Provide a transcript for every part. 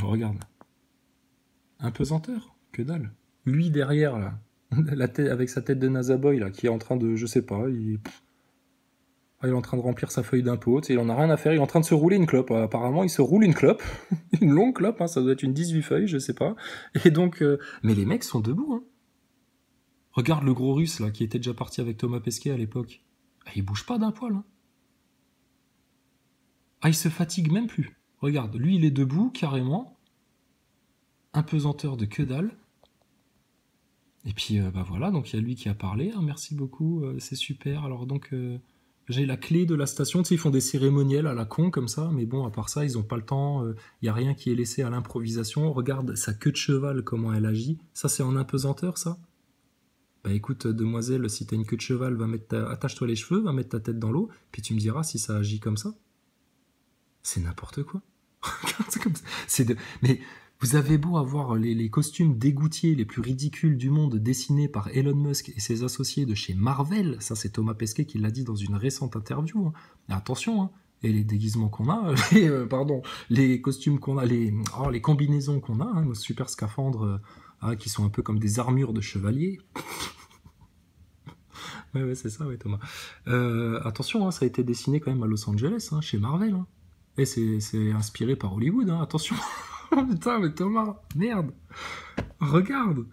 Regarde. Un pesanteur, que dalle. Lui derrière, là, la tête, avec sa tête de Nazaboy, là, qui est en train de, je sais pas, il est en train de remplir sa feuille d'impôt, il en a rien à faire, il est en train de se rouler une clope. Apparemment, il se roule une clope, une longue clope, hein, ça doit être une 18 feuilles, je sais pas. Et donc, mais les mecs sont debout, hein. Regarde le gros russe, là, qui était déjà parti avec Thomas Pesquet à l'époque. Ah, il bouge pas d'un poil, hein. Ah, il se fatigue même plus. Regarde, lui, il est debout, carrément. Un pesanteur de que dalle. Et puis, bah voilà, donc il y a lui qui a parlé. Ah, merci beaucoup, c'est super. Alors donc, j'ai la clé de la station. Tu sais, ils font des cérémoniels à la con, comme ça. Mais bon, à part ça, ils ont pas le temps. Il y a rien qui est laissé à l'improvisation. Regarde sa queue de cheval, comment elle agit. Ça, c'est en apesanteur, ça? Bah écoute, demoiselle, si t'as une queue de cheval, attache-toi les cheveux, va mettre ta tête dans l'eau, puis tu me diras si ça agit comme ça. C'est n'importe quoi. C'est comme ça. Mais vous avez beau avoir les costumes d'égoutiers les plus ridicules du monde dessinés par Elon Musk et ses associés de chez Marvel, ça c'est Thomas Pesquet qui l'a dit dans une récente interview, hein. Attention, hein. Et les déguisements qu'on a, les costumes qu'on a, les combinaisons qu'on a, hein, nos super scaphandres qui sont un peu comme des armures de chevaliers. Ouais, c'est ça, ouais, Thomas. Attention, hein, ça a été dessiné quand même à Los Angeles, hein, chez Marvel. Hein. Et c'est inspiré par Hollywood, hein, attention. Putain, mais Thomas, merde. Regarde.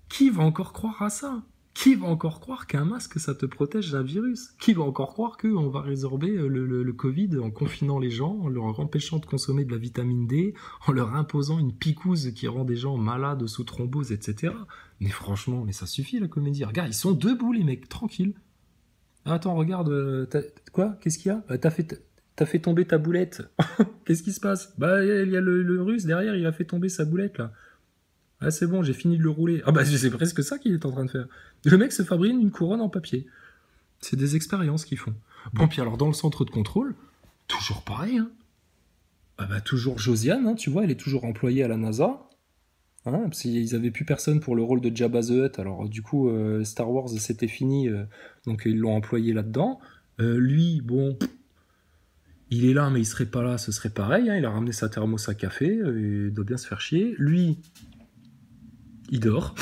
Qui va encore croire à ça? Qui va encore croire qu'un masque, ça te protège d'un virus? Qui va encore croire qu'on va résorber le Covid en confinant les gens, en leur empêchant de consommer de la vitamine D, en leur imposant une picouse qui rend des gens malades sous thrombose, etc. Mais franchement, mais ça suffit la comédie. Regarde, ils sont debout les mecs, tranquilles. Attends, regarde, quoi? Qu'est-ce qu'il y a? T'as fait tomber ta boulette. Qu'est-ce qui se passe? Bah, il y a le russe derrière, il a fait tomber sa boulette là. Ah, c'est bon, j'ai fini de le rouler. Ah bah, c'est presque ça qu'il est en train de faire. Le mec se fabrique une couronne en papier. C'est des expériences qu'ils font. Bon, puis alors, dans le centre de contrôle, toujours pareil, hein. Ah bah, toujours Josiane, hein, tu vois, elle est toujours employée à la NASA. Hein, parce qu'ils avaient plus personne pour le rôle de Jabba the Hutt. Alors, du coup, Star Wars, c'était fini. Donc, ils l'ont employé là-dedans. Lui, bon, il est là, mais il serait pas là, ce serait pareil. Hein, il a ramené sa thermos à café. Il doit bien se faire chier. Lui, il dort.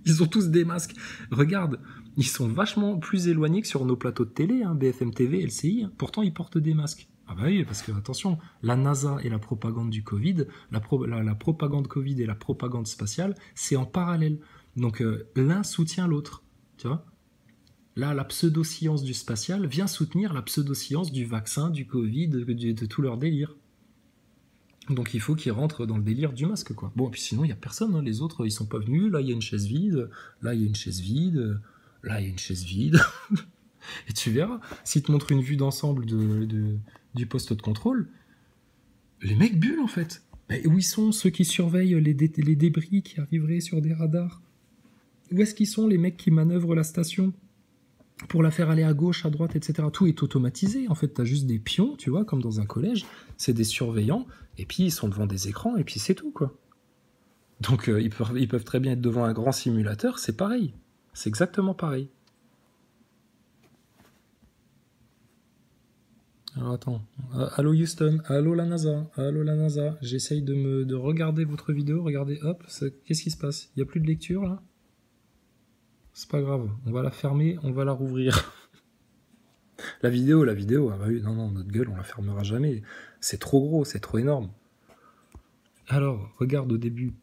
Ils ont tous des masques. Regarde, ils sont vachement plus éloignés que sur nos plateaux de télé, hein, BFM TV, LCI. Hein. Pourtant, ils portent des masques. Ah bah oui, parce que, attention, la NASA et la propagande du Covid, la propagande Covid et la propagande spatiale, c'est en parallèle. Donc, l'un soutient l'autre. Tu vois? Là, la pseudo-science du spatial vient soutenir la pseudo-science du vaccin, du Covid, de tout leur délire. Donc il faut qu'ils rentrent dans le délire du masque, quoi. Bon, et puis sinon, il n'y a personne, hein. Les autres, ils sont pas venus. Là, il y a une chaise vide. Là, il y a une chaise vide. Là, il y a une chaise vide. Et tu verras, s'ils te montrent une vue d'ensemble du poste de contrôle, les mecs bullent, en fait. Mais où ils sont, ceux qui surveillent les débris qui arriveraient sur des radars? Où est-ce qu'ils sont, les mecs qui manœuvrent la station pour la faire aller à gauche, à droite, etc. Tout est automatisé. En fait, t'as juste des pions, tu vois, comme dans un collège. C'est des surveillants, et puis ils sont devant des écrans, et puis c'est tout, quoi. Donc, ils peuvent très bien être devant un grand simulateur, c'est pareil. C'est exactement pareil. Alors, attends. Allô Houston, allô la NASA, j'essaye de regarder votre vidéo, regardez, hop, qu'est-ce qui se passe? Il n'y a plus de lecture, là? C'est pas grave, on va la fermer, on va la rouvrir. La vidéo, ah bah oui, non, notre gueule, on la fermera jamais. C'est trop gros, c'est trop énorme. Alors, regarde au début.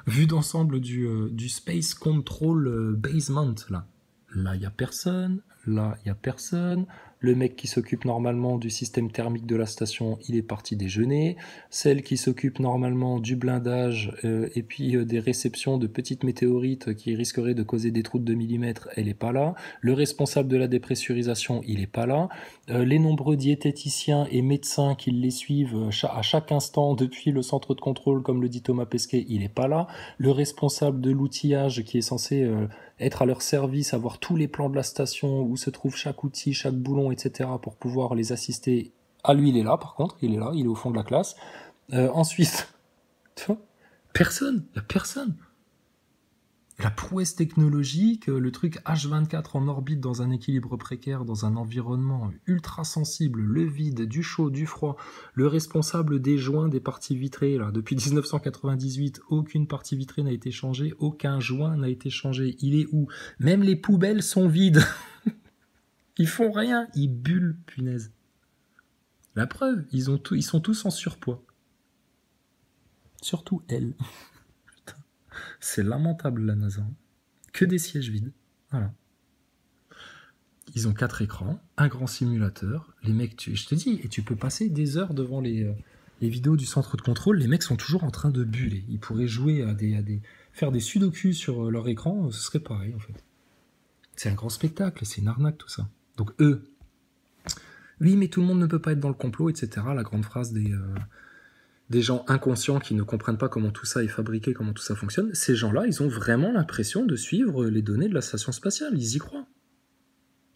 Vue d'ensemble du Space Control Basement, là. Là, il n'y a personne. Là, il n'y a personne. Le mec qui s'occupe normalement du système thermique de la station, il est parti déjeuner. Celle qui s'occupe normalement du blindage et puis des réceptions de petites météorites qui risqueraient de causer des trous de 2 mm, elle n'est pas là. Le responsable de la dépressurisation, il n'est pas là. Les nombreux diététiciens et médecins qui les suivent à chaque instant depuis le centre de contrôle, comme le dit Thomas Pesquet, il n'est pas là. Le responsable de l'outillage qui est censé être à leur service, avoir tous les plans de la station, où se trouve chaque outil, chaque boulon, etc., pour pouvoir les assister. Ah, lui, il est là, par contre, il est là, il est au fond de la classe. Ensuite, tu vois, personne, il n'y a personne. La prouesse technologique, le truc H24 en orbite dans un équilibre précaire, dans un environnement ultra sensible, le vide, du chaud, du froid, le responsable des joints des parties vitrées, là, depuis 1998, aucune partie vitrée n'a été changée, aucun joint n'a été changé. Il est où? Même les poubelles sont vides. Ils font rien, ils bullent, punaise. La preuve, ils sont tous en surpoids. Surtout elle. C'est lamentable la NASA. Que des sièges vides. Voilà. Ils ont 4 écrans, un grand simulateur. Les mecs, je te dis, et tu peux passer des heures devant les vidéos du centre de contrôle. Les mecs sont toujours en train de buller. Ils pourraient jouer faire des sudoku sur leur écran, ce serait pareil en fait. C'est un grand spectacle, c'est une arnaque tout ça. Donc eux, oui mais tout le monde ne peut pas être dans le complot, etc. La grande phrase des gens inconscients qui ne comprennent pas comment tout ça est fabriqué, comment tout ça fonctionne, ces gens-là, ils ont vraiment l'impression de suivre les données de la station spatiale, ils y croient.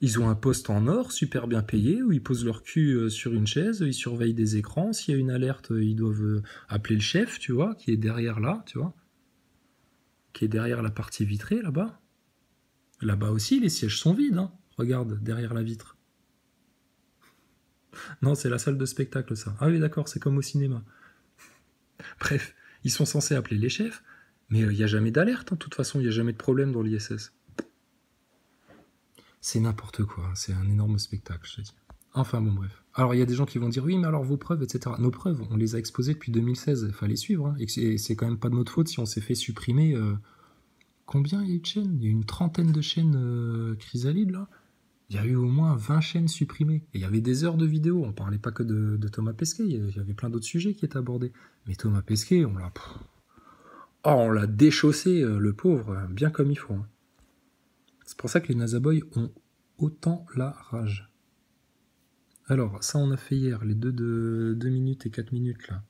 Ils ont un poste en or, super bien payé, où ils posent leur cul sur une chaise, ils surveillent des écrans, s'il y a une alerte, ils doivent appeler le chef, tu vois, qui est derrière là, tu vois, qui est derrière la partie vitrée, là-bas. Là-bas aussi, les sièges sont vides, hein. Regarde, derrière la vitre. Non, c'est la salle de spectacle, ça. Ah oui, d'accord, c'est comme au cinéma. Bref, ils sont censés appeler les chefs, mais il n'y a jamais d'alerte, hein. De toute façon, il n'y a jamais de problème dans l'ISS. C'est n'importe quoi, c'est un énorme spectacle, je te dis. Enfin bon, bref. Alors, il y a des gens qui vont dire, oui, mais alors vos preuves, etc. Nos preuves, on les a exposées depuis 2016, il fallait suivre, hein. Et c'est quand même pas de notre faute si on s'est fait supprimer... Combien il y a eu de chaînes? Il y a eu une trentaine de chaînes chrysalides, là. Il y a eu au moins 20 chaînes supprimées. Et il y avait des heures de vidéos. On parlait pas que de Thomas Pesquet. Il y avait plein d'autres sujets qui étaient abordés. Mais Thomas Pesquet, on l'a déchaussé, le pauvre, bien comme il faut. Hein. C'est pour ça que les NASA Boys ont autant la rage. Alors, ça on a fait hier, les deux de 2 minutes et 4 minutes, là.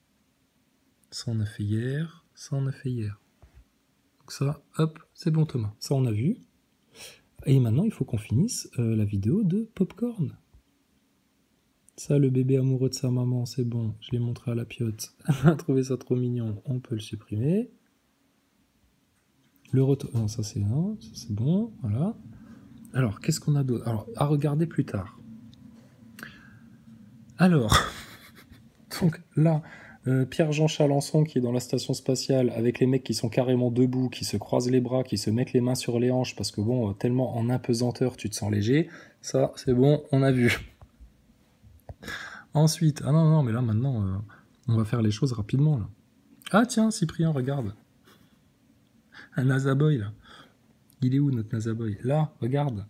Ça on a fait hier, ça on a fait hier. Donc ça, hop, c'est bon Thomas. Ça on a vu. Et maintenant, il faut qu'on finisse la vidéo de Popcorn. Ça, le bébé amoureux de sa maman, c'est bon. Je l'ai montré à la piote. Elle a trouvé ça trop mignon. On peut le supprimer. Le retour... Non, ça c'est bon. Voilà. Alors, qu'est-ce qu'on a d'autre? Alors, à regarder plus tard. Alors, donc là... Pierre-Jean Chalençon qui est dans la station spatiale avec les mecs qui sont carrément debout, qui se croisent les bras, qui se mettent les mains sur les hanches parce que bon, tellement en apesanteur tu te sens léger, ça c'est bon, on a vu. Ensuite, ah non, mais là maintenant, on va faire les choses rapidement là. Ah tiens, Cyprien, regarde. Un NASA Boy là. Il est où notre NASA Boy? Là, regarde.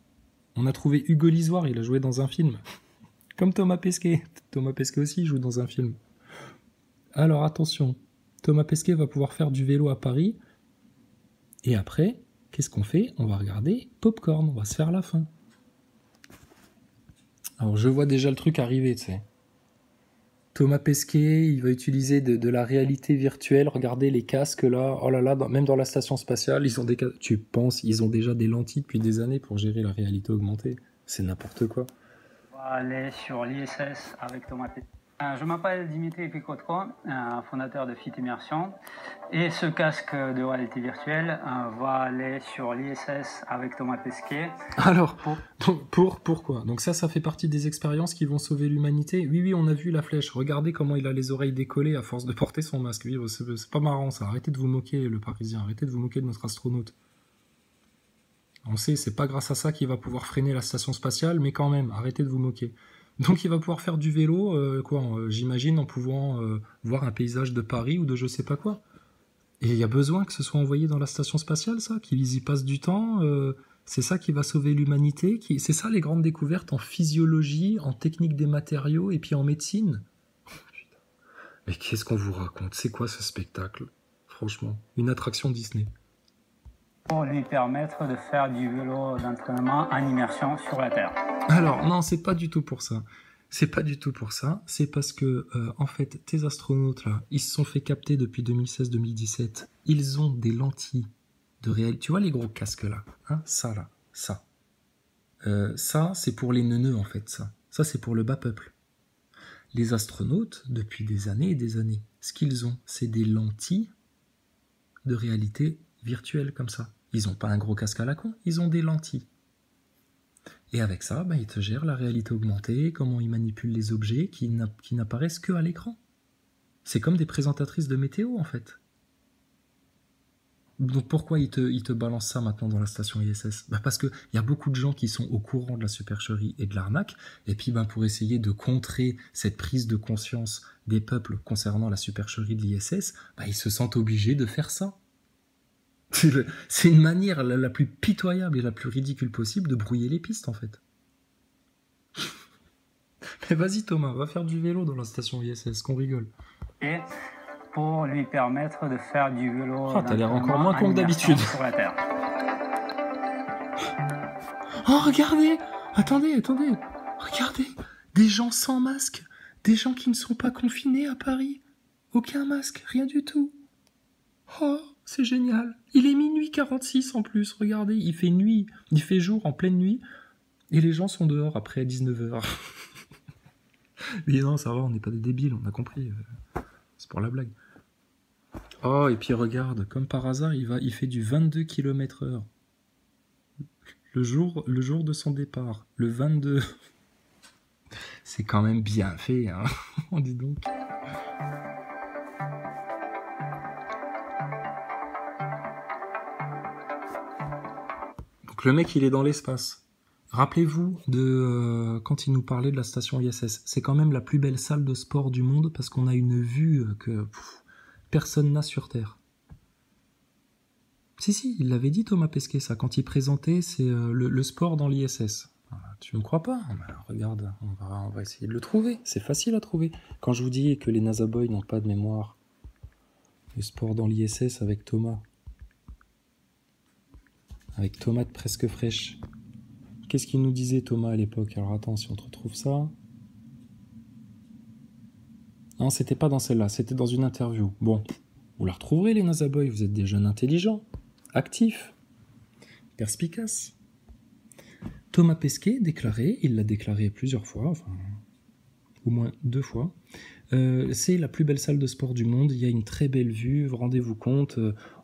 On a trouvé Hugo Lisoire, il a joué dans un film. Comme Thomas Pesquet. Thomas Pesquet aussi joue dans un film. Alors attention, Thomas Pesquet va pouvoir faire du vélo à Paris. Et après, qu'est-ce qu'on fait? On va regarder Popcorn, on va se faire la fin. Alors je vois déjà le truc arriver, tu sais. Thomas Pesquet, il va utiliser de la réalité virtuelle. Regardez les casques là. Oh là là, même dans la station spatiale, ils ont des casques. Tu penses, ils ont déjà des lentilles depuis des années pour gérer la réalité augmentée. C'est n'importe quoi. On va aller sur l'ISS avec Thomas Pesquet. Je m'appelle Dimitri Picotko, fondateur de Fit Immersion. Et ce casque de réalité virtuelle va aller sur l'ISS avec Thomas Pesquet. Alors, pourquoi? Donc ça fait partie des expériences qui vont sauver l'humanité. Oui, on a vu la flèche. Regardez comment il a les oreilles décollées à force de porter son masque. Oui, c'est pas marrant ça. Arrêtez de vous moquer, le Parisien. Arrêtez de vous moquer de notre astronaute. On sait, c'est pas grâce à ça qu'il va pouvoir freiner la station spatiale, mais quand même, arrêtez de vous moquer. Donc il va pouvoir faire du vélo, j'imagine, en pouvant voir un paysage de Paris ou de je sais pas quoi. Et il y a besoin que ce soit envoyé dans la station spatiale, ça, qu'ils y passent du temps, c'est ça qui va sauver l'humanité, c'est ça les grandes découvertes en physiologie, en technique des matériaux et puis en médecine. Mais qu'est-ce qu'on vous raconte? C'est quoi ce spectacle? Franchement, une attraction Disney. Pour lui permettre de faire du vélo d'entraînement en immersion sur la Terre. Alors, non, c'est pas du tout pour ça. C'est pas du tout pour ça. C'est parce que, en fait, tes astronautes, là, ils se sont fait capter depuis 2016-2017. Ils ont des lentilles de réalité. Tu vois les gros casques, là, hein, ça, là, ça. Ça, c'est pour les neuneux, en fait, ça. Ça, c'est pour le bas peuple. Les astronautes, depuis des années et des années, ce qu'ils ont, c'est des lentilles de réalité virtuelle, comme ça. Ils n'ont pas un gros casque à la con, ils ont des lentilles. Et avec ça, ils te gèrent la réalité augmentée, comment ils manipulent les objets qui n'apparaissent que à l'écran. C'est comme des présentatrices de météo, en fait. Donc pourquoi ils te balancent ça maintenant dans la station ISS? Parce qu'il y a beaucoup de gens qui sont au courant de la supercherie et de l'arnaque, et puis pour essayer de contrer cette prise de conscience des peuples concernant la supercherie de l'ISS, ils se sentent obligés de faire ça. C'est une manière la plus pitoyable et la plus ridicule possible de brouiller les pistes, en fait. Mais vas-y Thomas, va faire du vélo dans la station ISS, qu'on rigole. Et pour lui permettre de faire du vélo. T'as l'air encore moins con que d'habitude. Sur la Terre. Oh, regardez! Attendez! Regardez! Des gens sans masque! Des gens qui ne sont pas confinés à Paris! Aucun masque, rien du tout! Oh, c'est génial! Il est minuit 46 en plus, regardez, il fait nuit, il fait jour en pleine nuit, et les gens sont dehors après 19h. Mais non, ça va, on n'est pas des débiles, on a compris. C'est pour la blague. Oh, et puis regarde, comme par hasard, il fait du 22 km/h. Le jour de son départ, le 22. C'est quand même bien fait, hein. On dit donc. Donc le mec, il est dans l'espace. Rappelez-vous de quand il nous parlait de la station ISS. C'est quand même la plus belle salle de sport du monde parce qu'on a une vue que personne n'a sur Terre. Si, il l'avait dit Thomas Pesquet, ça, quand il présentait c'est le sport dans l'ISS. Tu ne me crois pas? Regarde, on va essayer de le trouver. C'est facile à trouver. Quand je vous dis que les NASA Boys n'ont pas de mémoire, le sport dans l'ISS avec Thomas. Avec tomate presque fraîche. Qu'est-ce qu'il nous disait Thomas à l'époque? Alors attends, si on te retrouve ça... Non, c'était pas dans celle-là, c'était dans une interview. Bon, vous la retrouverez les NASA Boys, vous êtes des jeunes intelligents, actifs, perspicaces. Thomas Pesquet déclarait, il l'a déclaré plusieurs fois, enfin au moins 2 fois, c'est la plus belle salle de sport du monde, il y a une très belle vue, rendez-vous compte,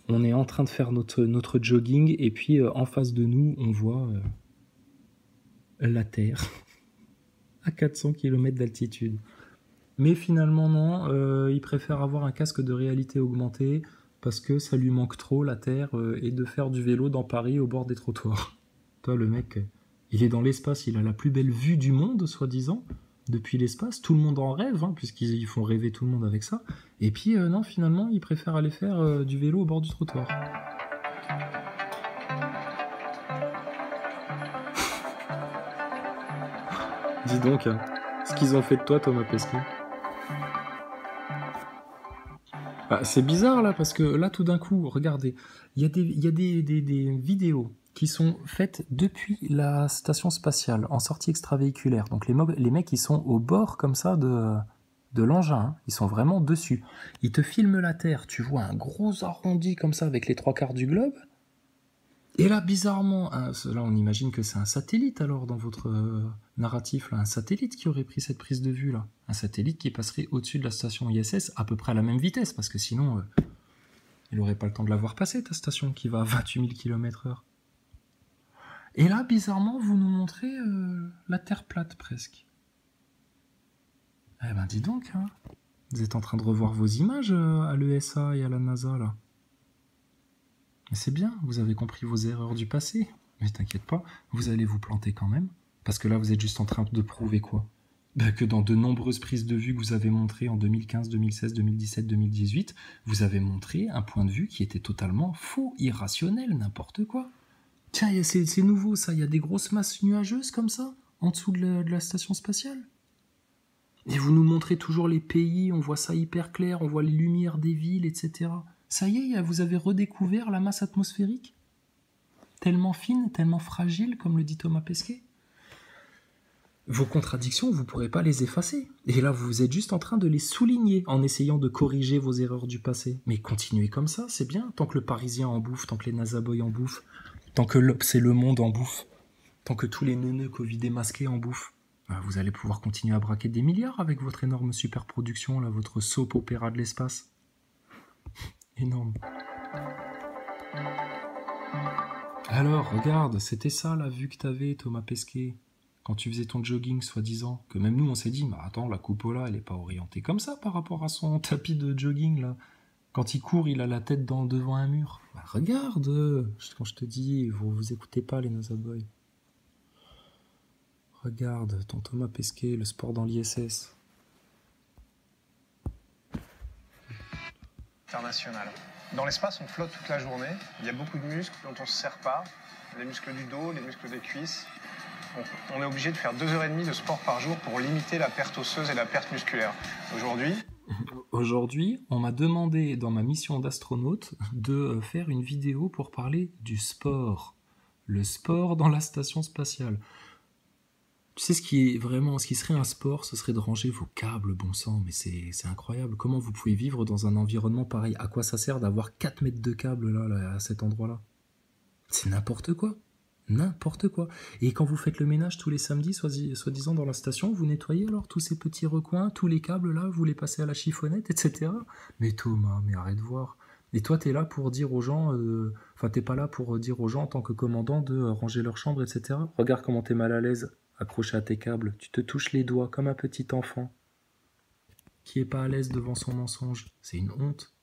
on est en train de faire notre jogging, et puis en face de nous, on voit la Terre à 400 km d'altitude. Mais finalement non, il préfère avoir un casque de réalité augmentée parce que ça lui manque trop la Terre et de faire du vélo dans Paris au bord des trottoirs. Toi le mec, il est dans l'espace, il a la plus belle vue du monde soi-disant, depuis l'espace, tout le monde en rêve, hein, puisqu'ils font rêver tout le monde avec ça, et puis non finalement il préfère aller faire du vélo au bord du trottoir. Dis donc, hein, ce qu'ils ont fait de toi Thomas Pesquet. C'est bizarre là, parce que là tout d'un coup, regardez, il y a des vidéos qui sont faites depuis la station spatiale, en sortie extravéhiculaire. Donc les mecs, ils sont au bord comme ça de l'engin, hein. Ils sont vraiment dessus. Ils te filment la Terre, tu vois un gros arrondi comme ça avec les 3/4 du globe. Et là, bizarrement, là on imagine que c'est un satellite alors dans votre narratif, là, un satellite qui aurait pris cette prise de vue là. Un satellite qui passerait au-dessus de la station ISS à peu près à la même vitesse, parce que sinon, il n'aurait pas le temps de la voir passer, ta station qui va à 28 000 km/h. Et là, bizarrement, vous nous montrez la Terre plate presque. Eh ben dis donc, hein, vous êtes en train de revoir vos images à l'ESA et à la NASA là. Mais c'est bien, vous avez compris vos erreurs du passé. Mais t'inquiète pas, vous allez vous planter quand même. Parce que là, vous êtes juste en train de prouver quoi? Que dans de nombreuses prises de vue que vous avez montrées en 2015, 2016, 2017, 2018, vous avez montré un point de vue qui était totalement faux, irrationnel, n'importe quoi. Tiens, c'est nouveau ça, il y a des grosses masses nuageuses comme ça, en dessous de la station spatiale. Et vous nous montrez toujours les pays, on voit ça hyper clair, on voit les lumières des villes, etc. Ça y est, vous avez redécouvert la masse atmosphérique? Tellement fine, tellement fragile, comme le dit Thomas Pesquet. Vos contradictions, vous ne pourrez pas les effacer. Et là, vous êtes juste en train de les souligner en essayant de corriger vos erreurs du passé. Mais continuez comme ça, c'est bien. Tant que le Parisien en bouffe, tant que les NASA Boys en bouffent, tant que c'est le monde en bouffe, tant que tous les neuneux Covid masqués en bouffent, vous allez pouvoir continuer à braquer des milliards avec votre énorme superproduction, là, votre soap opéra de l'espace. Énorme. Alors, regarde, c'était ça la vue que t'avais, Thomas Pesquet, quand tu faisais ton jogging, soi-disant. Que même nous, on s'est dit, mais attends, la cupola, elle est pas orientée comme ça par rapport à son tapis de jogging, là. Quand il court, il a la tête devant un mur. Bah, regarde, quand je te dis, vous écoutez pas les Nazaboys. Regarde, ton Thomas Pesquet, le sport dans l'ISS. International. Dans l'espace, on flotte toute la journée. Il y a beaucoup de muscles dont on ne se sert pas. Les muscles du dos, les muscles des cuisses. On est obligé de faire 2h30 de sport par jour pour limiter la perte osseuse et la perte musculaire. Aujourd'hui, on m'a demandé dans ma mission d'astronaute de faire une vidéo pour parler du sport. Le sport dans la station spatiale. Tu sais ce qui serait un sport, ce serait de ranger vos câbles, bon sang, mais c'est incroyable. Comment vous pouvez vivre dans un environnement pareil? À quoi ça sert d'avoir 4 mètres de câbles là, à cet endroit-là? C'est n'importe quoi. N'importe quoi. Et quand vous faites le ménage tous les samedis, soi-disant dans la station, vous nettoyez alors tous ces petits recoins, tous les câbles là, vous les passez à la chiffonnette, etc. Mais Thomas, mais arrête de voir. Et toi, t'es là pour dire aux gens, t'es pas là pour dire aux gens en tant que commandant de ranger leur chambre, etc. Regarde comment t'es mal à l'aise, accroché à tes câbles. Tu te touches les doigts comme un petit enfant qui est pas à l'aise devant son mensonge. C'est une honte.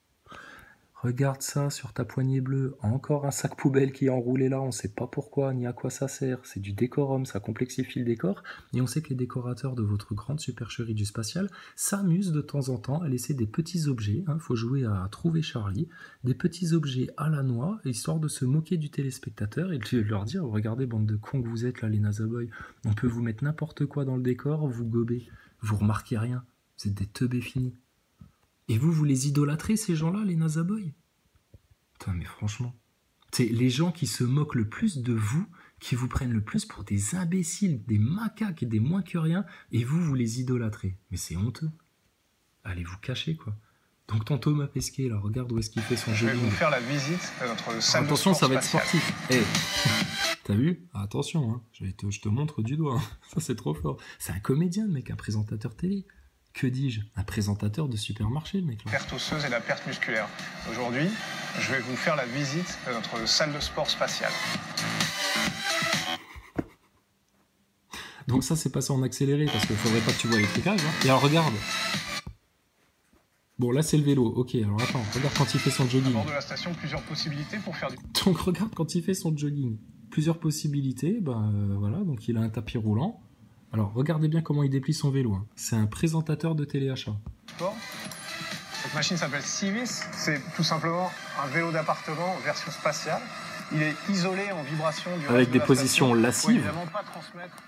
Regarde ça sur ta poignée bleue, encore un sac poubelle qui est enroulé là, on sait pas pourquoi ni à quoi ça sert, c'est du décorum, ça complexifie le décor, et on sait que les décorateurs de votre grande supercherie du spatial s'amusent de temps en temps à laisser des petits objets, faut jouer à trouver Charlie, des petits objets à la noix, histoire de se moquer du téléspectateur et de leur dire, regardez bande de cons que vous êtes là les Nazaboys, on peut vous mettre n'importe quoi dans le décor, vous gobez, vous remarquez rien, vous êtes des teubés finis. Et vous les idolâtrez, ces gens-là, les Nazaboys? Putain, mais franchement. C'est les gens qui se moquent le plus de vous, qui vous prennent le plus pour des imbéciles, des macaques et des moins que rien, et vous les idolâtrez. Mais c'est honteux. Allez vous cacher, quoi. Donc ton Thomas Pesquet, là, regarde où est-ce qu'il fait son jeu. Je vais vous faire la visite de notre salle de attention, sport ça va être spatiale. sportif. T'as vu? Attention, hein. Je te montre du doigt. Ça, c'est trop fort. C'est un comédien, mec, un présentateur télé. Que dis-je? Un présentateur de supermarché, le mec. La perte osseuse et la perte musculaire. Aujourd'hui, je vais vous faire la visite de notre salle de sport spatiale. Donc ça, c'est passé en accéléré, parce qu'il faudrait pas que tu vois les trucages. Et alors, regarde. Bon, là, c'est le vélo. Ok, alors attends, regarde quand il fait son jogging. À bord de la station, plusieurs possibilités pour faire du... Donc, regarde quand il fait son jogging. Plusieurs possibilités, voilà, donc il a un tapis roulant. Alors, regardez bien comment il déplie son vélo. C'est un présentateur de téléachat. Cette machine s'appelle Civis. C'est tout simplement un vélo d'appartement version spatiale. Il est isolé en vibration du avec des positions lascives. Il ne faut évidemment pas transmettre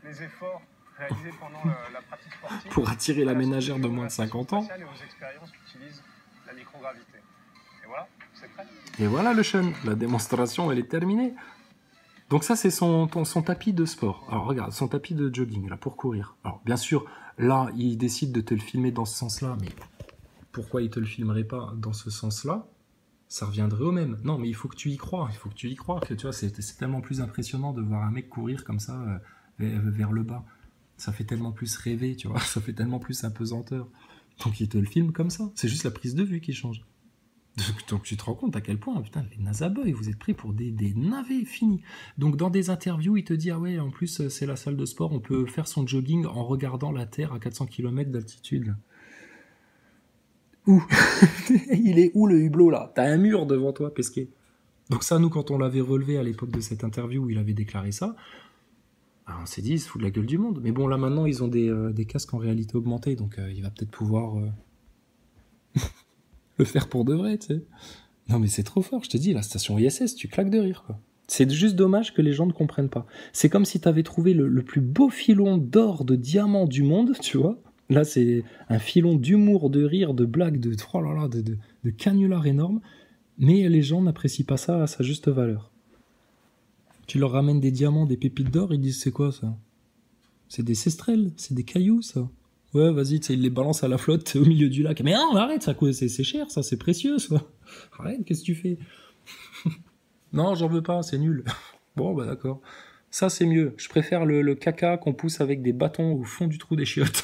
les efforts réalisés pendant la pratique sportive. Pour attirer la ménagère de moins de 50 ans. Et aux expériences qui utilisent la microgravité. Et voilà, c'est prêt. Et voilà le Sean. La démonstration, elle est terminée. Donc ça, c'est son tapis de sport. Alors regarde, son tapis de jogging, là, pour courir. Alors bien sûr, là, il décide de te le filmer dans ce sens-là, mais pourquoi il te le filmerait pas dans ce sens-là? Ça reviendrait au même. Non, mais il faut que tu y crois. Il faut que tu y crois. Que, tu vois, c'est tellement plus impressionnant de voir un mec courir comme ça vers le bas. Ça fait tellement plus rêver, tu vois. Ça fait tellement plus apesanteur. Donc il te le filme comme ça. C'est juste la prise de vue qui change. Donc tu te rends compte à quel point, putain, les Nazaboys, vous êtes pris pour des navets finis. Donc dans des interviews, il te dit, ah ouais, en plus c'est la salle de sport, on peut faire son jogging en regardant la Terre à 400 km d'altitude. Où? Il est où le hublot là? T'as un mur devant toi, Pesquet. Donc ça, nous, quand on l'avait relevé à l'époque de cette interview où il avait déclaré ça, alors on s'est dit, il se fout de la gueule du monde. Mais bon, là maintenant, ils ont des casques en réalité augmentée, donc il va peut-être pouvoir... le faire pour de vrai, tu sais. Non mais c'est trop fort, je te dis, la station ISS, tu claques de rire, quoi. C'est juste dommage que les gens ne comprennent pas. C'est comme si tu avais trouvé le plus beau filon d'or, de diamant du monde, tu vois. Là, c'est un filon d'humour, de rire, de blagues, de canulars énormes, mais les gens n'apprécient pas ça à sa juste valeur. Tu leur ramènes des diamants, des pépites d'or, ils disent, c'est quoi ça? C'est des sestrelles, c'est des cailloux, ça. Ouais, vas-y, tu sais, il les balance à la flotte au milieu du lac. Mais non, arrête, ça, c'est cher, ça, c'est précieux, ça. Arrête, qu'est-ce que tu fais? Non, j'en veux pas, c'est nul. Bon, bah d'accord. Ça, c'est mieux. Je préfère le caca qu'on pousse avec des bâtons au fond du trou des chiottes.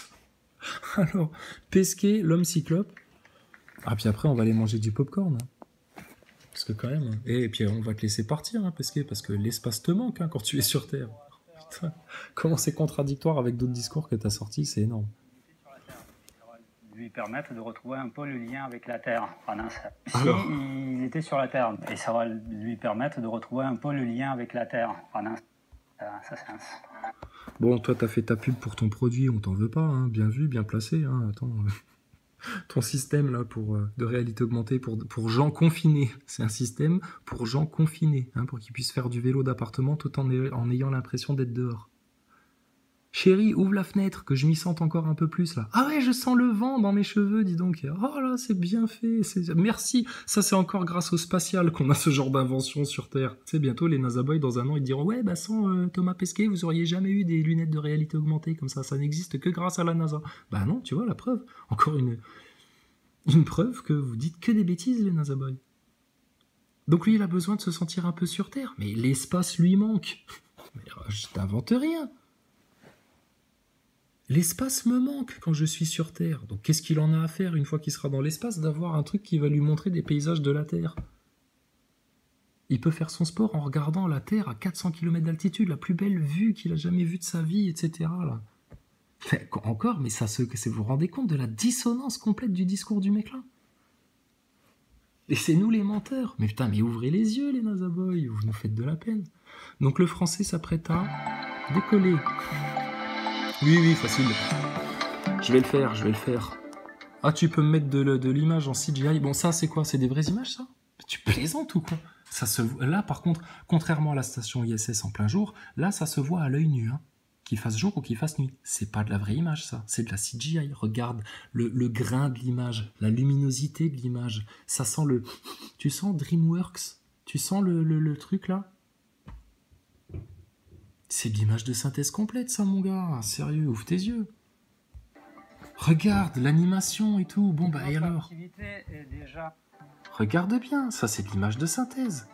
Alors, Pesquet, l'homme cyclope. Ah, puis après, on va aller manger du popcorn. Parce que quand même... Et puis on va te laisser partir, hein, parce que l'espace te manque quand tu es sur Terre. Putain, comment c'est contradictoire avec d'autres discours que tu as sortis, c'est énorme. Lui permettre de retrouver un peu le lien avec la Terre. Si Alors, il était sur la Terre, et ça va lui permettre de retrouver un peu le lien avec la Terre pendant sa séance. bon, toi, t'as fait ta pub pour ton produit, on t'en veut pas, hein, bien vu, bien placé. Hein, attends, ton système là de réalité augmentée pour gens confinés, c'est un système pour gens confinés, hein, pour qu'ils puissent faire du vélo d'appartement tout en ayant l'impression d'être dehors. Chérie, ouvre la fenêtre, que je m'y sente encore un peu plus là. Ah ouais, je sens le vent dans mes cheveux, dis donc. Oh là, c'est bien fait. Merci. Ça, c'est encore grâce au spatial qu'on a ce genre d'invention sur Terre. Tu sais, bientôt, les NASA Boys, dans un an, ils diront ouais, bah sans Thomas Pesquet, vous auriez jamais eu des lunettes de réalité augmentée comme ça. Ça n'existe que grâce à la NASA. Bah non, tu vois, la preuve. Encore une preuve que vous dites que des bêtises, les NASA Boys. Donc lui, il a besoin de se sentir un peu sur Terre. Mais l'espace lui manque. Mais je t'invente rien. L'espace me manque quand je suis sur Terre. Donc qu'est-ce qu'il en a à faire une fois qu'il sera dans l'espace d'avoir un truc qui va lui montrer des paysages de la Terre? Il peut faire son sport en regardant la Terre à 400 km d'altitude, la plus belle vue qu'il a jamais vue de sa vie, etc. Là. Encore, mais vous vous rendez compte de la dissonance complète du discours du mec là? Et c'est nous les menteurs. Mais putain, mais ouvrez les yeux les NASA Boys, vous nous faites de la peine. Donc le français s'apprête à décoller. Oui, facile. Je vais le faire. Ah, tu peux me mettre de l'image en CGI. Bon, ça, c'est quoi? C'est des vraies images, ça? Tu plaisantes ou quoi? Là, par contre, contrairement à la station ISS en plein jour, là, ça se voit à l'œil nu, hein. Qu'il fasse jour ou qu'il fasse nuit. C'est pas de la vraie image, ça. C'est de la CGI. Regarde le grain de l'image, la luminosité de l'image. Ça sent le... Tu sens DreamWorks? Tu sens le truc, là? C'est de l'image de synthèse complète, ça, mon gars. Sérieux, ouvre tes yeux. Regarde, l'animation et tout. Bon, bah, et alors? Regarde bien, ça, c'est de l'image de synthèse.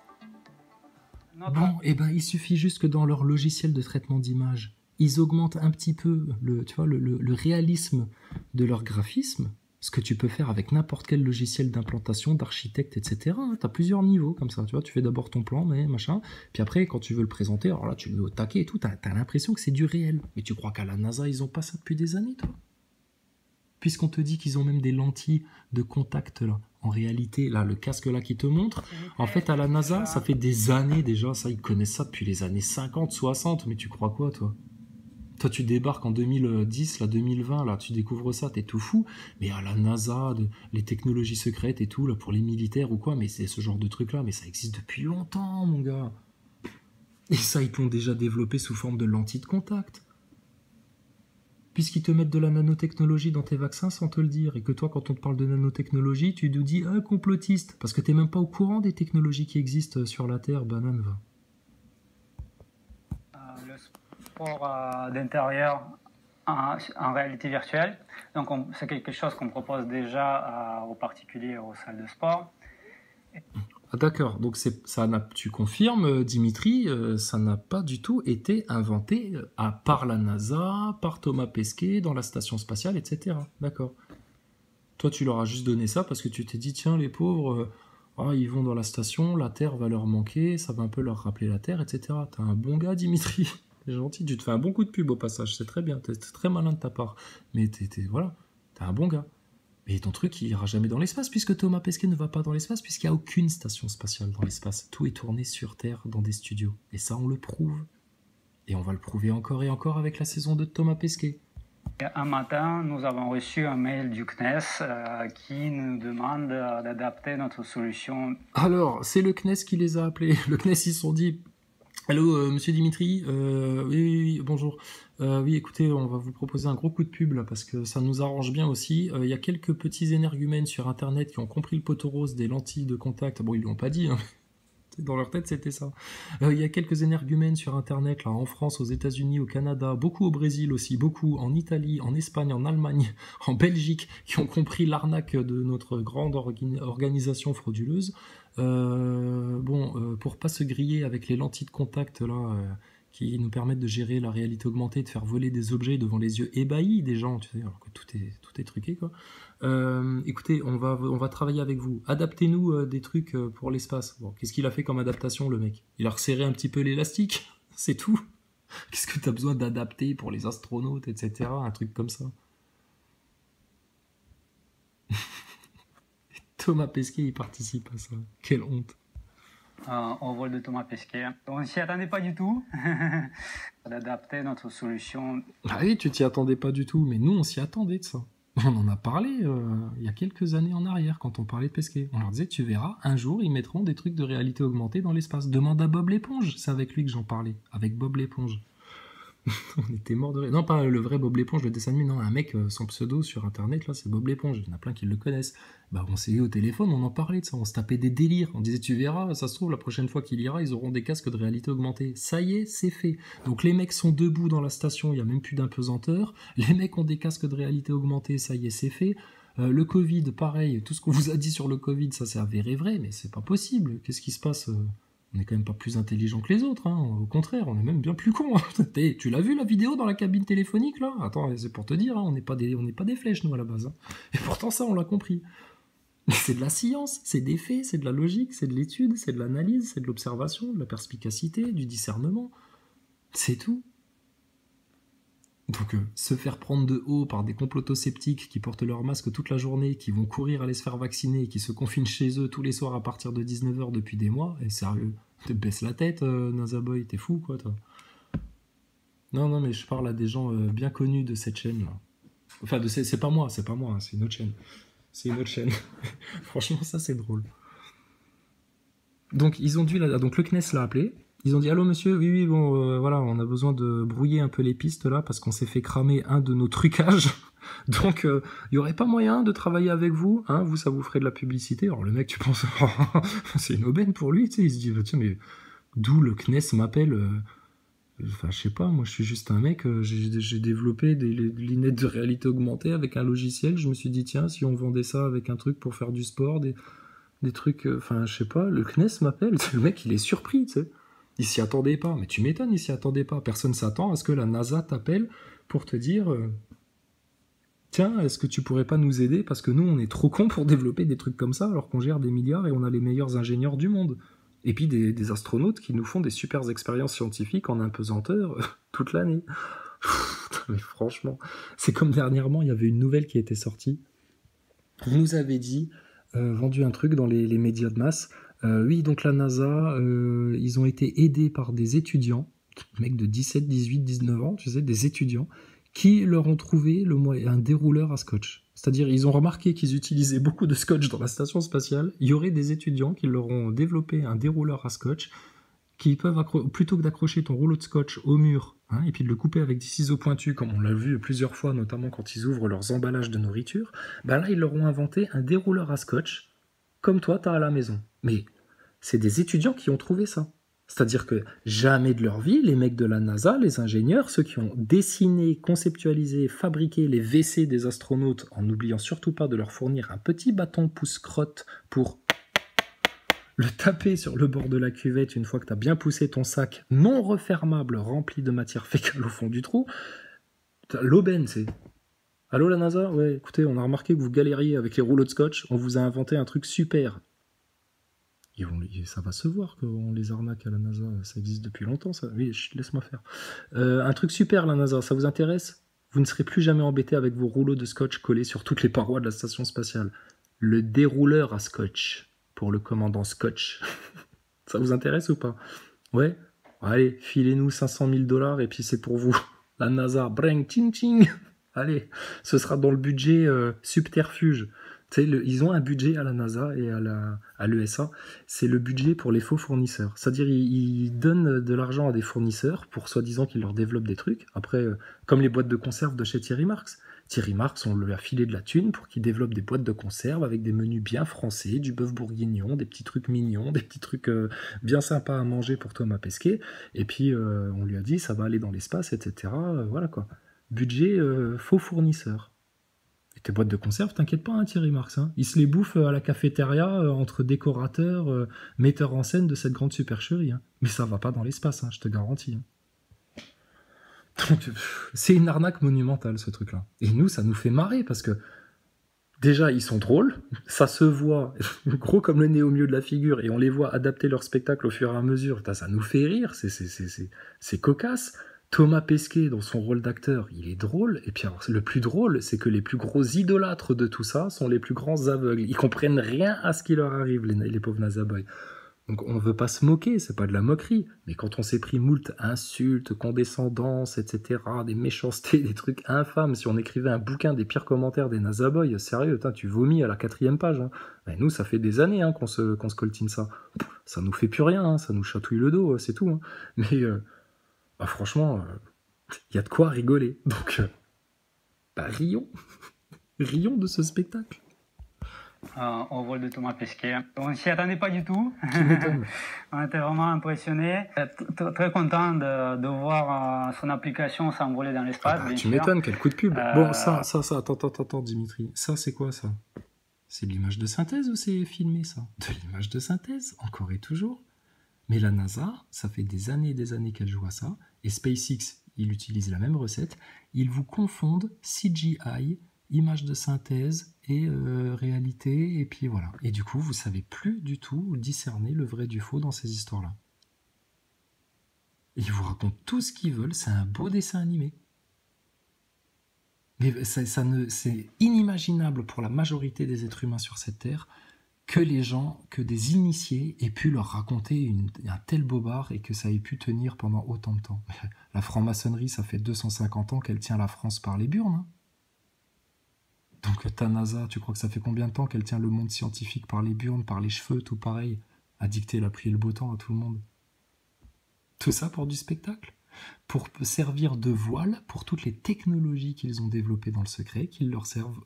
Bon, et ben, il suffit juste que dans leur logiciel de traitement d'image, ils augmentent un petit peu le réalisme de leur graphisme, ce que tu peux faire avec n'importe quel logiciel d'implantation, d'architecte, etc. Tu as plusieurs niveaux comme ça, tu vois, tu fais d'abord ton plan, mais machin, puis après, quand tu veux le présenter, alors là, tu le mets au taquet et tout, t'as l'impression que c'est du réel. Mais tu crois qu'à la NASA, ils ont pas ça depuis des années, toi? Puisqu'on te dit qu'ils ont même des lentilles de contact, là. En réalité, là, le casque là qui te montre, en fait, à la NASA, ça fait des années déjà, ça, ils connaissent ça depuis les années 50, 60, mais tu crois quoi, toi? Toi, tu débarques en 2010, là, 2020, là, tu découvres ça, t'es tout fou. Mais à la NASA, les technologies secrètes et tout, là, pour les militaires ou quoi, mais c'est ce genre de truc-là, mais ça existe depuis longtemps, mon gars. Et ça, ils l'ont déjà développé sous forme de lentilles de contact. Puisqu'ils te mettent de la nanotechnologie dans tes vaccins sans te le dire, et que toi, quand on te parle de nanotechnologie, tu nous dis « Ah, complotiste !» Parce que t'es même pas au courant des technologies qui existent sur la Terre, banane, va. D'intérieur en réalité virtuelle. Donc c'est quelque chose qu'on propose déjà aux particuliers aux salles de sport. Ah d'accord, donc tu confirmes, Dimitri, ça n'a pas du tout été inventé par la NASA, par Thomas Pesquet, dans la station spatiale, etc. D'accord. Toi, tu leur as juste donné ça parce que tu t'es dit, tiens, les pauvres, ils vont dans la station, la Terre va leur manquer, ça va un peu leur rappeler la Terre, etc. T'es un bon gars, Dimitri. T'es gentil, tu te fais un bon coup de pub au passage, c'est très bien, t'es très malin de ta part. Mais t'es un bon gars. Mais ton truc, il ira jamais dans l'espace, puisque Thomas Pesquet ne va pas dans l'espace, puisqu'il n'y a aucune station spatiale dans l'espace. Tout est tourné sur Terre, dans des studios. Et ça, on le prouve. Et on va le prouver encore et encore avec la saison 2 de Thomas Pesquet. Un matin, nous avons reçu un mail du CNES qui nous demande d'adapter notre solution. Alors, c'est le CNES qui les a appelés. Le CNES, ils se sont dit... Allô, monsieur Dimitri, oui, bonjour. Oui, écoutez, on va vous proposer un gros coup de pub là, parce que ça nous arrange bien aussi. Il y a quelques petits énergumènes sur Internet qui ont compris le poteau rose des lentilles de contact. Bon, ils l'ont pas dit, hein. Dans leur tête, c'était ça. Il y a quelques énergumènes sur Internet, là, en France, aux États-Unis, au Canada, beaucoup au Brésil aussi, beaucoup en Italie, en Espagne, en Allemagne, en Belgique, qui ont compris l'arnaque de notre grande organisation frauduleuse. Pour pas se griller avec les lentilles de contact là, qui nous permettent de gérer la réalité augmentée, de faire voler des objets devant les yeux ébahis des gens, tu sais, alors que tout est truqué, quoi. Écoutez, on va travailler avec vous. Adaptez-nous des trucs pour l'espace. Bon, qu'est-ce qu'il a fait comme adaptation, le mec? Il a resserré un petit peu l'élastique, c'est tout. Qu'est-ce que t'as besoin d'adapter pour les astronautes, etc. Un truc comme ça. Thomas Pesquet, il participe à ça. Quelle honte. Au vol de Thomas Pesquet. On ne s'y attendait pas du tout d'adapter notre solution. Ah oui, tu t'y attendais pas du tout, mais nous, on s'y attendait de ça. On en a parlé il y a quelques années en arrière, quand on parlait de Pesquet. On leur disait, tu verras, un jour, ils mettront des trucs de réalité augmentée dans l'espace. Demande à Bob l'éponge, c'est avec lui que j'en parlais, avec Bob l'éponge. On était morts de rire. Non, pas le vrai Bob l'éponge, le dessin animé, non, un mec, son pseudo sur internet, là, c'est Bob l'éponge. Il y en a plein qui le connaissent. Bah, on s'est eu au téléphone, on en parlait de ça, on se tapait des délires. On disait, tu verras, ça se trouve, la prochaine fois qu'il ira, ils auront des casques de réalité augmentée. Ça y est, c'est fait. Donc les mecs sont debout dans la station, il n'y a même plus d'impesanteur. Les mecs ont des casques de réalité augmentée, ça y est, c'est fait. Le Covid, pareil, tout ce qu'on vous a dit sur le Covid, ça s'est avéré vrai, mais c'est pas possible. Qu'est-ce qui se passe On n'est quand même pas plus intelligent que les autres, hein. Au contraire, on est même bien plus con. Tu l'as vu la vidéo dans la cabine téléphonique là? Attends, c'est pour te dire, hein, on n'est pas des flèches nous à la base. Hein. Et pourtant ça, on l'a compris. C'est de la science, c'est des faits, c'est de la logique, c'est de l'étude, c'est de l'analyse, c'est de l'observation, de la perspicacité, du discernement. C'est tout. Donc se faire prendre de haut par des comploto-sceptiques qui portent leur masque toute la journée, qui vont courir aller se faire vacciner et qui se confinent chez eux tous les soirs à partir de 19h depuis des mois, et sérieux, te baisse la tête, NASA Boy, t'es fou quoi toi. Non, mais je parle à des gens bien connus de cette chaîne là. Enfin, c'est pas moi, hein, c'est une autre chaîne. C'est une autre chaîne. Franchement, ça c'est drôle. Donc ils ont dû donc le CNES l'a appelé. Ils ont dit, allô monsieur, oui, bon, voilà, on a besoin de brouiller un peu les pistes là, parce qu'on s'est fait cramer un de nos trucages. Donc, il y aurait pas moyen de travailler avec vous, hein, vous, ça vous ferait de la publicité. Alors le mec, tu penses, c'est une aubaine pour lui, tu sais, il se dit, tiens, mais d'où le CNES m'appelle Enfin, je sais pas, moi je suis juste un mec, j'ai développé des lunettes de réalité augmentée avec un logiciel, je me suis dit, tiens, si on vendait ça avec un truc pour faire du sport, des trucs, enfin, je sais pas, le CNES m'appelle, le mec, il est surpris, tu sais. Il s'y attendait pas, mais tu m'étonnes, il s'y attendait pas. Personne s'attend à ce que la NASA t'appelle pour te dire tiens, est-ce que tu pourrais pas nous aider parce que nous, on est trop cons pour développer des trucs comme ça alors qu'on gère des milliards et on a les meilleurs ingénieurs du monde. Et puis des astronautes qui nous font des super expériences scientifiques en impesanteur toute l'année. Mais franchement, c'est comme dernièrement, il y avait une nouvelle qui était sortie. On nous avait dit, vendu un truc dans les médias de masse. Oui, donc la NASA, ils ont été aidés par des étudiants, mecs de 17, 18, 19 ans, tu sais, des étudiants, qui leur ont trouvé un dérouleur à scotch. C'est-à-dire, ils ont remarqué qu'ils utilisaient beaucoup de scotch dans la station spatiale. Il y aurait des étudiants qui leur ont développé un dérouleur à scotch qui peuvent, plutôt que d'accrocher ton rouleau de scotch au mur, hein, et puis de le couper avec des ciseaux pointus, comme on l'a vu plusieurs fois, notamment quand ils ouvrent leurs emballages de nourriture, ben là, ils leur ont inventé un dérouleur à scotch, comme toi, t'as à la maison. Mais c'est des étudiants qui ont trouvé ça. C'est-à-dire que jamais de leur vie, les mecs de la NASA, les ingénieurs, ceux qui ont dessiné, conceptualisé, fabriqué les WC des astronautes, en n'oubliant surtout pas de leur fournir un petit bâton pouce-crotte pour le taper sur le bord de la cuvette une fois que tu as bien poussé ton sac non refermable rempli de matière fécale au fond du trou, l'aubaine, c'est... Allô la NASA? Ouais, écoutez, on a remarqué que vous galériez avec les rouleaux de scotch, on vous a inventé un truc super. Ça va se voir qu'on les arnaque à la NASA, ça existe depuis longtemps, ça. Oui, laisse-moi faire. Un truc super, la NASA, ça vous intéresse? Vous ne serez plus jamais embêté avec vos rouleaux de scotch collés sur toutes les parois de la station spatiale. Le dérouleur à scotch, pour le commandant Scotch. Ça vous intéresse ou pas? Ouais? Allez, filez-nous 500 000 $, et puis c'est pour vous. La NASA, breng, ching ching. Allez, ce sera dans le budget subterfuge. Ils ont un budget à la NASA et à l'ESA, c'est le budget pour les faux fournisseurs. C'est-à-dire ils donnent de l'argent à des fournisseurs pour soi-disant qu'ils leur développent des trucs. Après, comme les boîtes de conserve de chez Thierry Marx. Thierry Marx, on lui a filé de la thune pour qu'il développe des boîtes de conserve avec des menus bien français, du bœuf bourguignon, des petits trucs mignons, des petits trucs bien sympas à manger pour Thomas Pesquet. Et puis on lui a dit ça va aller dans l'espace, etc. Voilà quoi. Budget faux fournisseur. Et tes boîtes de conserve, t'inquiète pas, hein, Thierry Marx. Hein. Il se les bouffe à la cafétéria entre décorateurs, metteurs en scène de cette grande supercherie. Hein. Mais ça va pas dans l'espace, hein, je te garantis. Hein. Donc, c'est une arnaque monumentale, ce truc-là. Et nous, ça nous fait marrer, parce que déjà, ils sont drôles, ça se voit, gros comme le nez au milieu de la figure, et on les voit adapter leur spectacle au fur et à mesure. Putain, ça nous fait rire, c'est cocasse. Thomas Pesquet, dans son rôle d'acteur, il est drôle. Et puis alors, le plus drôle, c'est que les plus gros idolâtres de tout ça sont les plus grands aveugles. Ils comprennent rien à ce qui leur arrive, les pauvres Nazaboys. Donc on ne veut pas se moquer, c'est pas de la moquerie. Mais quand on s'est pris moult insultes, condescendances, etc., des méchancetés, des trucs infâmes, si on écrivait un bouquin des pires commentaires des Nazaboys, sérieux, tu vomis à la 4e page. Hein. Et nous, ça fait des années qu'on se coltine ça. Ça nous fait plus rien, hein, ça nous chatouille le dos, c'est tout. Hein. Mais franchement, y a de quoi rigoler. Donc, rions. Rions de ce spectacle. Au rôle de Thomas Pesquet. On ne s'y attendait pas du tout. On était vraiment impressionnés. Très content de voir son application s'envoler dans l'espace. Tu m'étonnes, quel coup de pub. Bon, ça, attends, Dimitri. Ça, c'est quoi, ça? C'est de l'image de synthèse ou c'est filmé, ça? De l'image de synthèse, encore et toujours. Mais la NASA, ça fait des années et des années qu'elle joue à ça. Et SpaceX, il utilise la même recette. Ils vous confondent CGI, image de synthèse et réalité, et puis voilà. Et du coup, vous savez plus du tout discerner le vrai du faux dans ces histoires-là. Ils vous racontent tout ce qu'ils veulent, c'est un beau dessin animé. Mais c'est inimaginable pour la majorité des êtres humains sur cette Terre que des initiés aient pu leur raconter un tel bobard et que ça ait pu tenir pendant autant de temps. La franc-maçonnerie, ça fait 250 ans qu'elle tient la France par les burnes, hein. Donc ta NASA, tu crois que ça fait combien de temps qu'elle tient le monde scientifique par les burnes, par les cheveux, tout pareil, à dicter la pluie et le beau temps à tout le monde? Tout ça pour du spectacle? Pour servir de voile pour toutes les technologies qu'ils ont développées dans le secret, qu'ils leur servent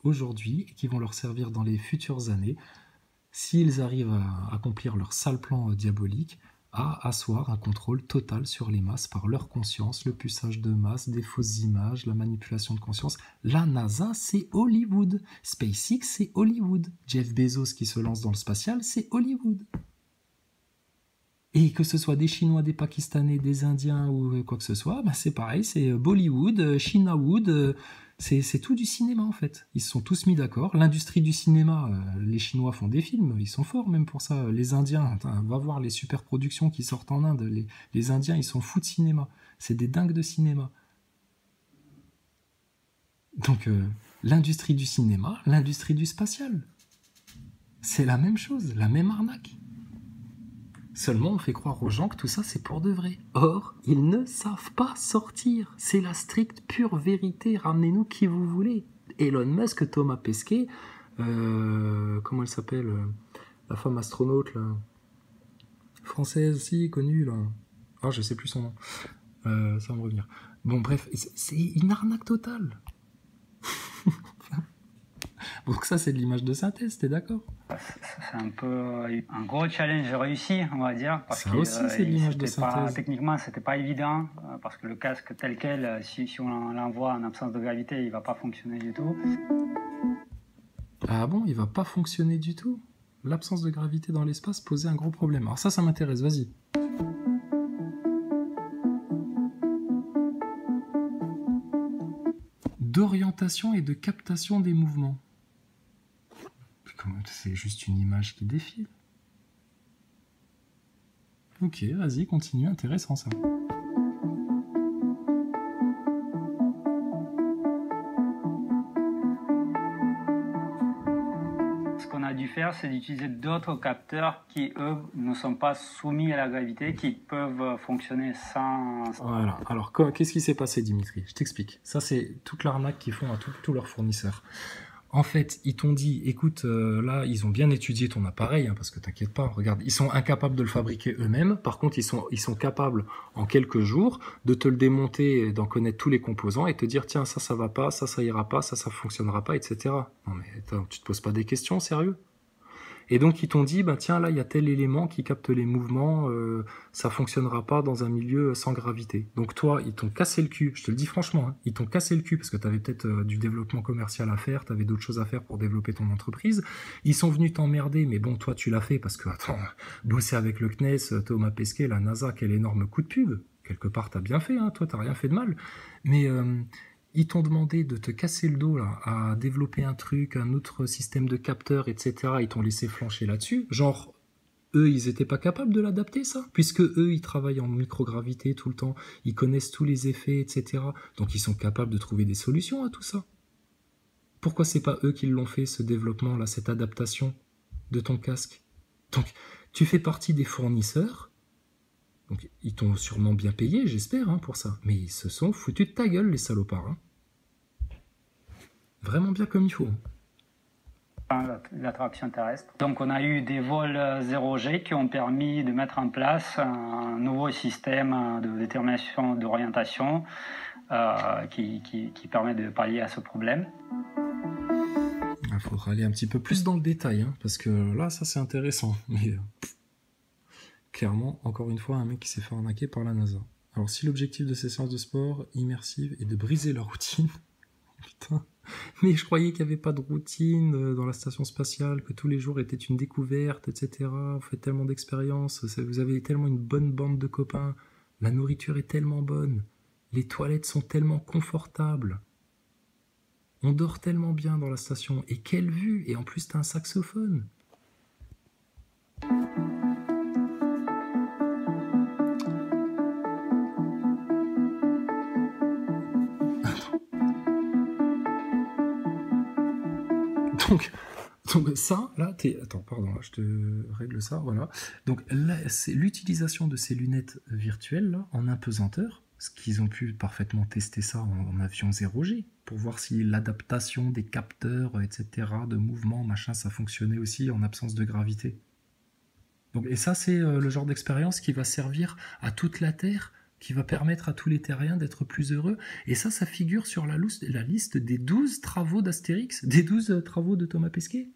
aujourd'hui et qui vont leur servir dans les futures années, s'ils arrivent à accomplir leur sale plan diabolique, à asseoir un contrôle total sur les masses par leur conscience, le puçage de masse, des fausses images, la manipulation de conscience. La NASA, c'est Hollywood. SpaceX, c'est Hollywood. Jeff Bezos qui se lance dans le spatial, c'est Hollywood. Et que ce soit des Chinois, des Pakistanais, des Indiens ou quoi que ce soit, c'est pareil, c'est Bollywood, Chinawood, c'est tout du cinéma en fait. Ils se sont tous mis d'accord. L'industrie du cinéma, les Chinois font des films, ils sont forts même pour ça. Les Indiens, va voir les super productions qui sortent en Inde. Les Indiens, ils sont fous de cinéma. C'est des dingues de cinéma. Donc l'industrie du cinéma, l'industrie du spatial, c'est la même chose, la même arnaque. Seulement, on fait croire aux gens que tout ça, c'est pour de vrai. Or, ils ne savent pas sortir. C'est la stricte pure vérité. Ramenez-nous qui vous voulez. Elon Musk, Thomas Pesquet, comment elle s'appelle, la femme astronaute, là, française aussi, connue, là. Ah, je sais plus son nom. Ça va me revenir. Bon, bref, c'est une arnaque totale. Donc ça, c'est de l'image de synthèse, t'es d'accord? C'est un peu un gros challenge réussi, on va dire. Parce ça aussi, c'est de l'image de synthèse. Techniquement, c'était pas évident, parce que le casque tel quel, si on l'envoie en absence de gravité, il va pas fonctionner du tout. Ah bon, il va pas fonctionner du tout? L'absence de gravité dans l'espace posait un gros problème. Alors ça m'intéresse, vas-y. D'orientation et de captation des mouvements. C'est juste une image qui défile. Ok, vas-y, continue, intéressant ça. Ce qu'on a dû faire, c'est d'utiliser d'autres capteurs qui, eux, ne sont pas soumis à la gravité, qui peuvent fonctionner sans... Voilà, alors qu'est-ce qui s'est passé, Dimitri? Je t'explique. Ça, c'est toute l'arnaque qu'ils font à tous leurs fournisseurs. En fait, ils t'ont dit, écoute, là, ils ont bien étudié ton appareil, parce que t'inquiète pas, regarde, ils sont incapables de le fabriquer eux-mêmes. Par contre, ils sont capables, en quelques jours, de te le démonter, d'en connaître tous les composants et te dire, tiens, ça va pas, ça ira pas, ça fonctionnera pas, etc. Non mais attends, tu te poses pas des questions, sérieux? Et donc ils t'ont dit, tiens, là il y a tel élément qui capte les mouvements, ça fonctionnera pas dans un milieu sans gravité. Donc toi, ils t'ont cassé le cul, je te le dis franchement, ils t'ont cassé le cul parce que tu avais peut-être du développement commercial à faire, tu avais d'autres choses à faire pour développer ton entreprise. Ils sont venus t'emmerder, mais bon, toi tu l'as fait parce que, attends, bosser avec le CNES, Thomas Pesquet, la NASA, quel énorme coup de pub. quelque part, t'as bien fait, hein, toi, t'as rien fait de mal. Mais ils t'ont demandé de te casser le dos, là, à développer un truc, un autre système de capteurs, etc. Ils t'ont laissé flancher là-dessus. Genre, eux, ils étaient pas capables de l'adapter, ça? Puisque eux, ils travaillent en microgravité tout le temps, ils connaissent tous les effets, etc. Donc, ils sont capables de trouver des solutions à tout ça. Pourquoi c'est pas eux qui l'ont fait, ce développement-là, cette adaptation de ton casque? Donc, tu fais partie des fournisseurs. Donc, ils t'ont sûrement bien payé, j'espère, hein, pour ça. Mais ils se sont foutus de ta gueule, les salopards. Hein. Vraiment bien comme il faut. L'attraction terrestre. Donc on a eu des vols 0G qui ont permis de mettre en place un nouveau système de détermination d'orientation qui permet de pallier à ce problème. Il faudra aller un petit peu plus dans le détail, hein, parce que là, ça c'est intéressant. Mais clairement, encore une fois, un mec qui s'est fait arnaquer par la NASA. Alors si l'objectif de ces séances de sport immersives est de briser la routine, putain, mais je croyais qu'il n'y avait pas de routine dans la station spatiale, que tous les jours étaient une découverte, etc. Vous faites tellement d'expériences, vous avez tellement une bonne bande de copains, la nourriture est tellement bonne, les toilettes sont tellement confortables, on dort tellement bien dans la station, et quelle vue, et en plus t'as un saxophone. Donc ça, là, attends, pardon, là, je te règle ça, voilà. Donc là, c'est l'utilisation de ces lunettes virtuelles, là, en apesanteur, ce qu'ils ont pu parfaitement tester ça en avion 0G, pour voir si l'adaptation des capteurs, etc., de mouvement, machin, ça fonctionnait aussi en absence de gravité. Donc, et ça, c'est le genre d'expérience qui va servir à toute la Terre, qui va permettre à tous les terriens d'être plus heureux. Et ça figure sur la liste des 12 travaux d'Astérix, des 12 travaux de Thomas Pesquet.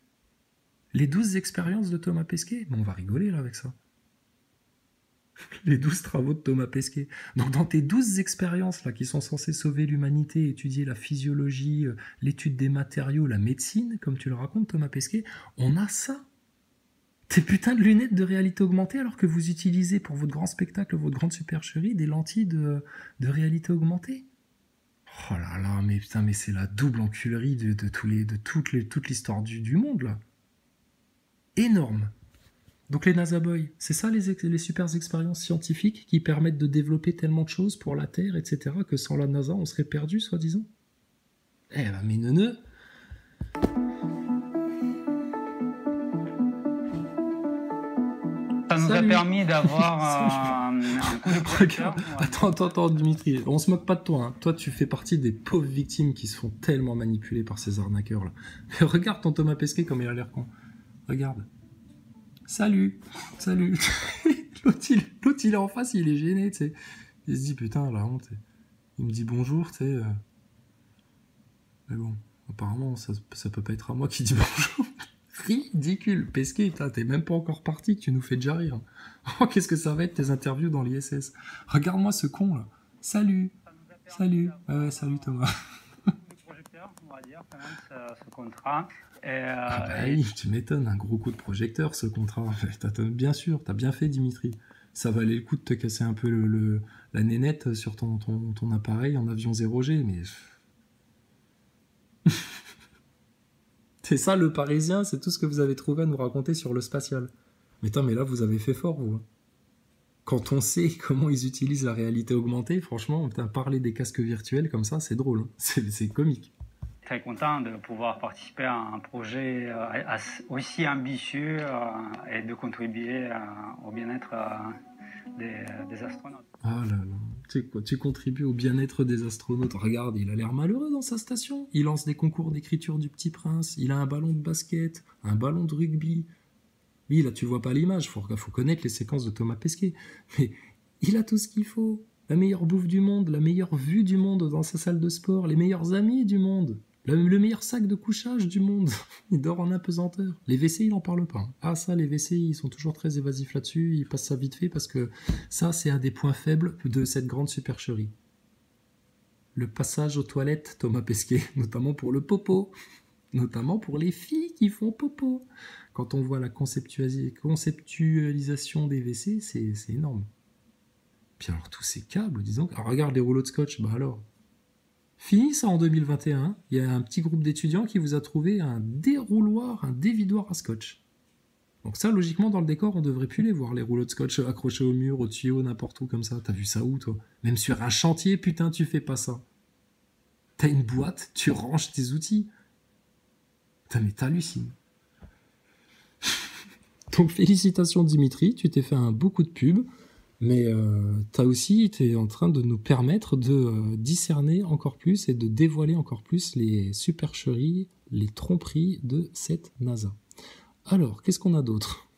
Les 12 expériences de Thomas Pesquet. Bon, on va rigoler là avec ça. Les 12 travaux de Thomas Pesquet. Donc dans tes 12 expériences là qui sont censées sauver l'humanité, étudier la physiologie, l'étude des matériaux, la médecine, comme tu le racontes Thomas Pesquet, on a ça. Tes putains de lunettes de réalité augmentée alors que vous utilisez pour votre grand spectacle, votre grande supercherie, des lentilles de réalité augmentée. Oh là là, mais putain, mais c'est la double enculerie de toute l'histoire du monde, là. Énorme. Donc les NASA Boys, c'est ça les super expériences scientifiques qui permettent de développer tellement de choses pour la Terre, etc., que sans la NASA, on serait perdu, soi-disant. Eh ben, mes neuneux. Ça nous a permis d'avoir un coup de projecteur. Attends, Dimitri, on se moque pas de toi. Hein. Toi, tu fais partie des pauvres victimes qui se font tellement manipuler par ces arnaqueurs là. Mais regarde ton Thomas Pesquet comme il a l'air con. Regarde. Salut. L'autre, il est en face, il est gêné, tu sais. Il se dit, putain, la honte. Il me dit bonjour, tu sais. Mais bon, apparemment, ça peut pas être à moi qui dit bonjour. Ridicule. Pesquet, t'es même pas encore parti, tu nous fais déjà rire. Oh, qu'est-ce que ça va être tes interviews dans l'ISS. Regarde-moi ce con, là. Salut. Salut Thomas. Projecteur, on va dire, quand même, ce contrat. Oui, tu m'étonnes, un gros coup de projecteur, ce contrat. Bien sûr, t'as bien fait, Dimitri. Ça valait le coup de te casser un peu la nénette sur ton appareil en avion 0G, mais... C'est ça, le Parisien, c'est tout ce que vous avez trouvé à nous raconter sur le spatial. Mais là, vous avez fait fort, vous. Quand on sait comment ils utilisent la réalité augmentée, franchement, parler des casques virtuels comme ça, c'est drôle. Hein. C'est comique. Très content de pouvoir participer à un projet aussi ambitieux et de contribuer au bien-être des astronautes. Ah là là, tu contribues au bien-être des astronautes. Regarde, il a l'air malheureux dans sa station. Il lance des concours d'écriture du Petit Prince, il a un ballon de basket, un ballon de rugby. Oui, là tu vois pas l'image, faut connaître les séquences de Thomas Pesquet. Mais il a tout ce qu'il faut. La meilleure bouffe du monde, la meilleure vue du monde dans sa salle de sport, les meilleurs amis du monde. Le meilleur sac de couchage du monde. Il dort en apesanteur. Les WC, il n'en parle pas. Ah ça, les WC, ils sont toujours très évasifs là-dessus. Ils passent ça vite fait parce que ça, c'est un des points faibles de cette grande supercherie. Le passage aux toilettes, Thomas Pesquet, notamment pour le popo. Notamment pour les filles qui font popo. Quand on voit la conceptualisation des WC, c'est énorme. Puis alors, tous ces câbles, disons... Alors, regarde les rouleaux de scotch, bah alors... Fini ça en 2021, il y a un petit groupe d'étudiants qui vous a trouvé un dérouloir, un dévidoir à scotch. Donc ça, logiquement, dans le décor, on devrait plus les voir, les rouleaux de scotch accrochés au mur, au tuyau, n'importe où comme ça. T'as vu ça où, toi? Même sur un chantier, putain, tu fais pas ça. T'as une boîte, tu ranges tes outils. Putain, mais t'hallucines. Donc félicitations Dimitri, tu t'es fait un beau coup de pub. Mais t'as aussi été en train de nous permettre de discerner encore plus et de dévoiler encore plus les supercheries, les tromperies de cette NASA. Alors, qu'est-ce qu'on a d'autre ?